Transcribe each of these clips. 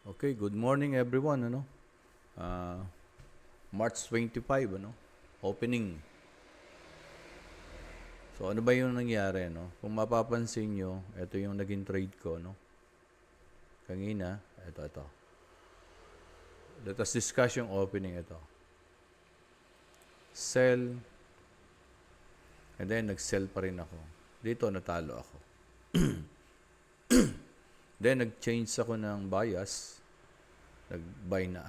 Okay, good morning everyone, Ah, March 25, Opening. So ano ba yung nangyari, no? Kung mapapansin nyo, ito yung naging trade ko, no? Kanina, ito. Let us discuss yung opening ito. Sell, and then nag-sell pa rin ako. Dito natalo ako. Then nag-change ako ng bias. Nag-buy na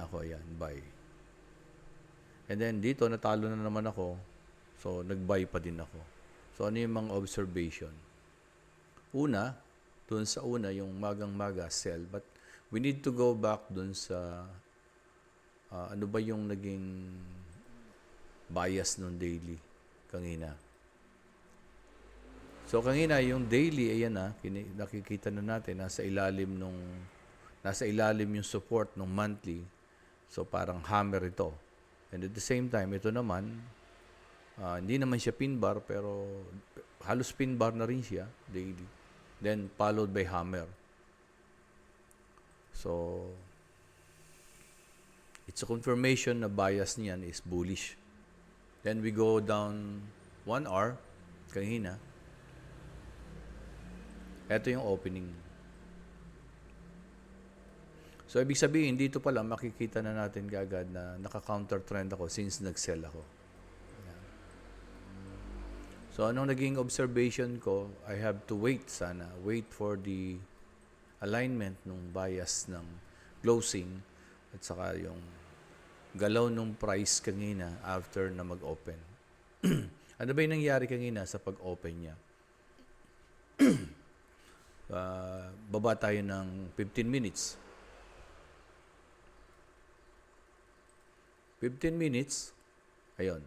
ako, ayan, buy. And then dito natalo na naman ako. So nag-buy pa din ako. So ano yung mga observation? Una, dun sa una, yung magang-maga, sell. But we need to go back dun sa ano ba yung naging bias nung daily kanina. So kanina, yung daily, ayan nakikita na natin, nasa ilalim yung support ng monthly. So parang hammer ito. And at the same time, ito naman, hindi naman siya pin bar, pero halos pin bar na rin siya, daily. Then followed by hammer. So, it's a confirmation na bias niyan is bullish. Then we go down 1 hour, kanina. Ito yung opening. So, ibig sabihin, dito pala makikita na natin kagad na naka-counter trend ako since nag-sell ako. So, anong naging observation ko? I have to wait sana. Wait for the alignment ng bias ng closing at saka yung galaw ng price kanina after na mag-open. Ano ba yung nangyari kanina sa pag-open niya? Baba tayo ng 15 minutes. 15 minutes, ayun.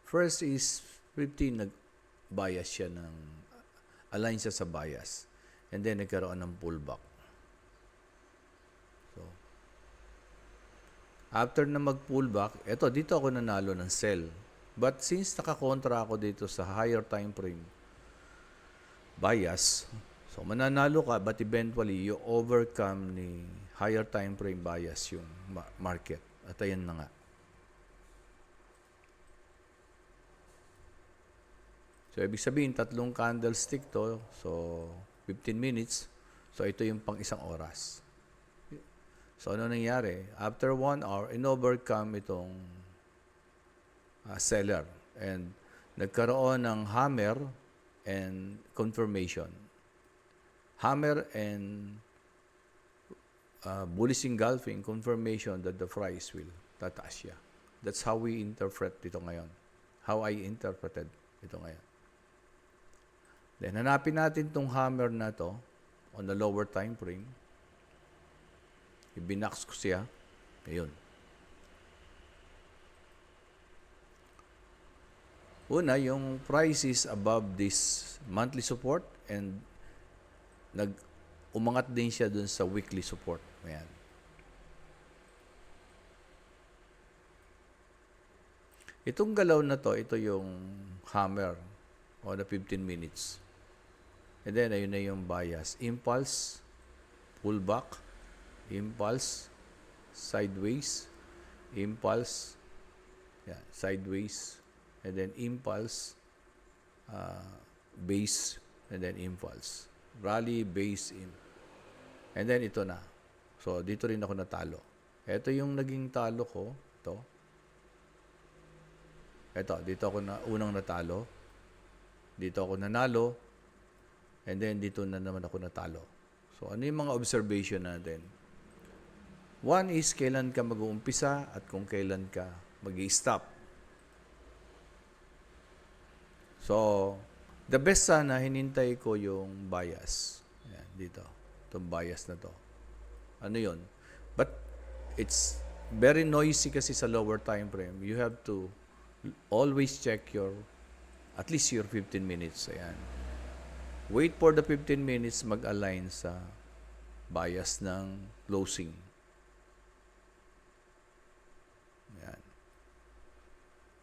First is 15, nag-bias siya align siya sa bias. And then, nagkaroon ng pullback. So, after na mag-pullback, dito ako nanalo ng sell. But since nakakontra ako dito sa higher time frame bias, so mananalo ka, but eventually, you overcome ni higher time frame bias yung market. At ayan na nga. So, ibig sabihin, 3 candlestick to. So, 15 minutes. So, ito yung pang isang oras. So, ano nangyari? After 1 hour, in-overcome itong seller. And nagkaroon ng hammer and confirmation. Hammer and bullish engulfing, confirmation that the price will tataas siya. That's how we interpret ito ngayon. How I interpreted ito ngayon. Then, hanapin natin itong hammer na to on the lower time frame. Ibinax ko siya. Ayun. Una, yung price is above this monthly support and umangat din siya dun sa weekly support. Ayan. Itong galaw na to, ito yung hammer on the 15 minutes. And then, ayun na yung bias. Impulse, pullback, impulse, sideways, impulse, sideways, and then impulse, base, and then impulse. Rally, base, and then ito na. So, dito rin ako natalo. Ito yung naging talo ko. Dito ako unang natalo. Dito ako nanalo. And then, dito na naman ako natalo. So, ano yung mga observation natin? One is, kailan ka mag-uumpisa at kung kailan ka mag-i-stop. So, the best sana, hinintay ko yung bias. Ayan, dito. Itong bias na to. Ano yun? But, it's very noisy kasi sa lower time frame. You have to always check at least your 15 minutes. Ayan. Wait for the 15 minutes mag-align sa bias ng closing. Ayan.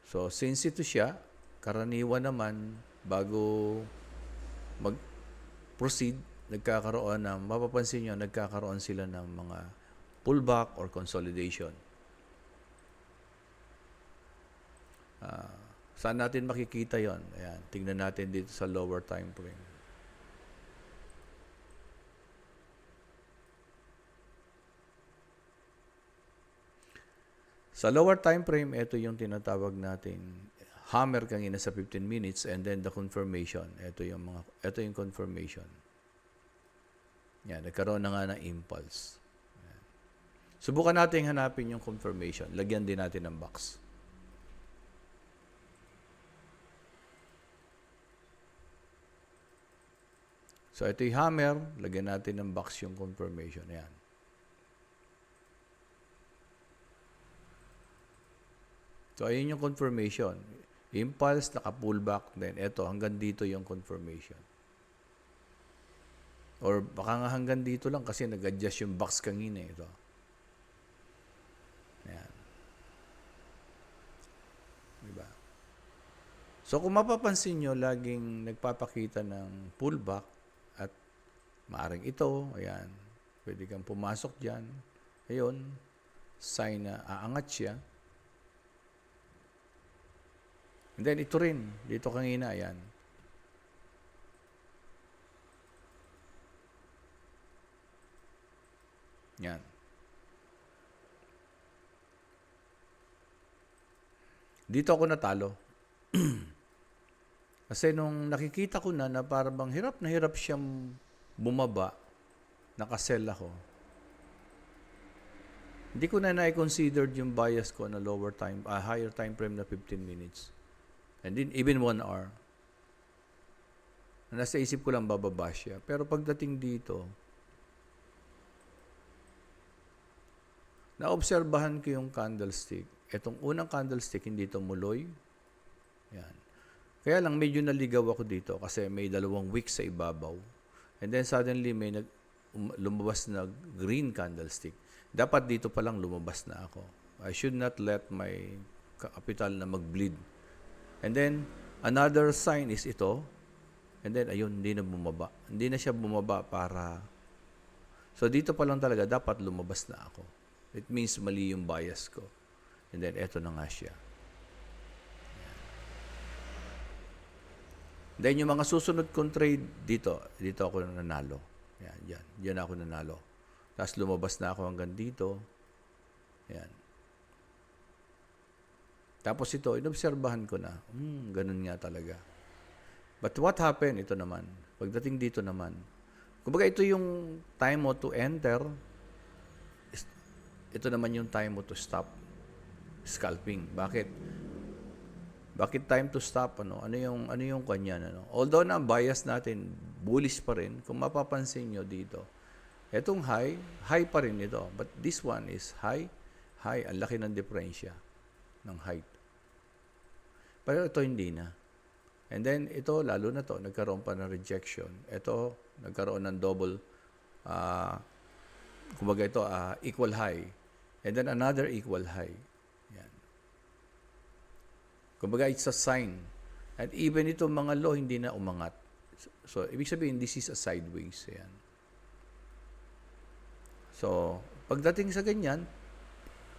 So, since ito siya, karaniwan naman, bago mag-proceed, mapapansin nyo, nagkakaroon sila ng mga pullback or consolidation. Saan natin makikita yon? Ayan, tingnan natin dito sa lower time frame. Sa lower time frame, ito yung tinatawag natin hammer kanina sa 15 minutes and then the confirmation. Ito yung confirmation. Yan, nagkaroon na nga ng impulse. Yan. Subukan natin hanapin yung confirmation. Lagyan din natin ng box. So, ito yung hammer. Lagyan natin ng box yung confirmation. Yan. So, ayun yung confirmation. Impulse, naka-pullback. Then, ito, hanggang dito yung confirmation. Or baka nga hanggang dito lang kasi nag-adjust yung box kanina. Ito. Ayan. Diba? So, kung mapapansin nyo, laging nagpapakita ng pullback at maaring ito. Ayan. Pwede kang pumasok dyan. Ayun. Sign na aangat siya. And then, ito rin. Dito kanina, ayan. Yan. Dito ako natalo. Kasi nung nakikita ko na parang bang hirap na hirap siyang bumaba, nakasell ako. Hindi ko na na-considered yung bias ko na higher time frame na 15 minutes. And then, even 1 hour. Nasa isip ko lang bababa siya. Pero pagdating dito, naobserbahan ko yung candlestick. Itong unang candlestick, hindi tumuloy. Yan. Kaya lang, medyo naligaw ako dito kasi may 2 weeks sa ibabaw. And then, suddenly, may lumabas na green candlestick. Dapat dito pa lang lumabas na ako. I should not let my capital na mag-bleed. And then, another sign is ito. And then, ayun, hindi na bumaba. Hindi na siya bumaba para... So, dito pa lang talaga, dapat lumabas na ako. It means mali yung bias ko. And then, eto na nga siya. Ayan. Then, yung mga susunod kong trade, dito ako nanalo. Yan, yan ako nanalo. Tapos, lumabas na ako hanggang dito. Ayan. Tapos ito, inobserbahan ko na, ganun nga talaga. But what happened? Ito naman. Pagdating dito naman, kumbaga ito yung time mo to enter, ito naman yung time mo to stop scalping. Bakit? Bakit time to stop? Ano yung kanya? Although na bias natin, bullish pa rin, kung mapapansin nyo dito, etong high pa rin ito. But this one is high, ang laki ng diferensya ng height. Pero ito hindi na. And then, ito, lalo na to, nagkaroon pa ng rejection. Ito, nagkaroon ng double, kumbaga ito, equal high. And then, another equal high. Yan. Kumbaga, it's a sign. And even itong mga low, hindi na umangat. So, ibig sabihin, this is a sideways. Yan. So, pagdating sa ganyan,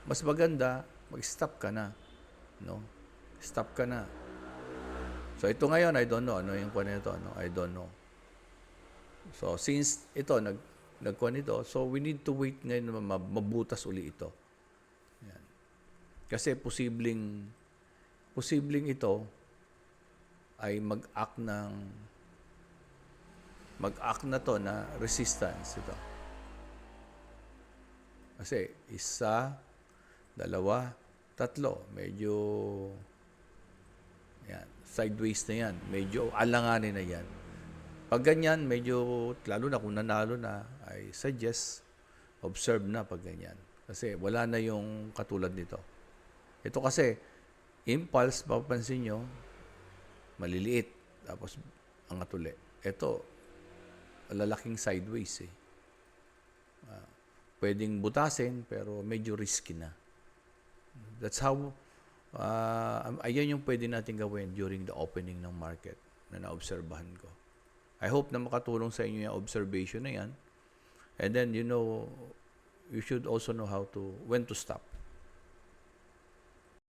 mas maganda, mag-stop ka na. No? Stop ka na. So, ito ngayon, I don't know. Ano yung kuha nito? No? I don't know. So, since ito, nagkuha nito, so we need to wait ngayon na mabutas uli ito. Yan. Kasi posibleng ito ay mag-act na to na resistance ito. Kasi 1, 2, 3, medyo yan, sideways na yan. Medyo alanganin na yan. Pag ganyan, medyo, lalo na kung nanalo na, I suggest, observe na pag ganyan. Kasi wala na yung katulad nito. Ito kasi, impulse, mapapansin nyo, maliliit. Tapos, angat uli. Ito, lalaking sideways eh. Pwedeng butasin, pero medyo risky na. That's how, ayan yung pwede natin gawin during the opening ng market na naobserbahan ko. I hope na makatulong sa inyo yung observation na yan. And then, you should also know when to stop.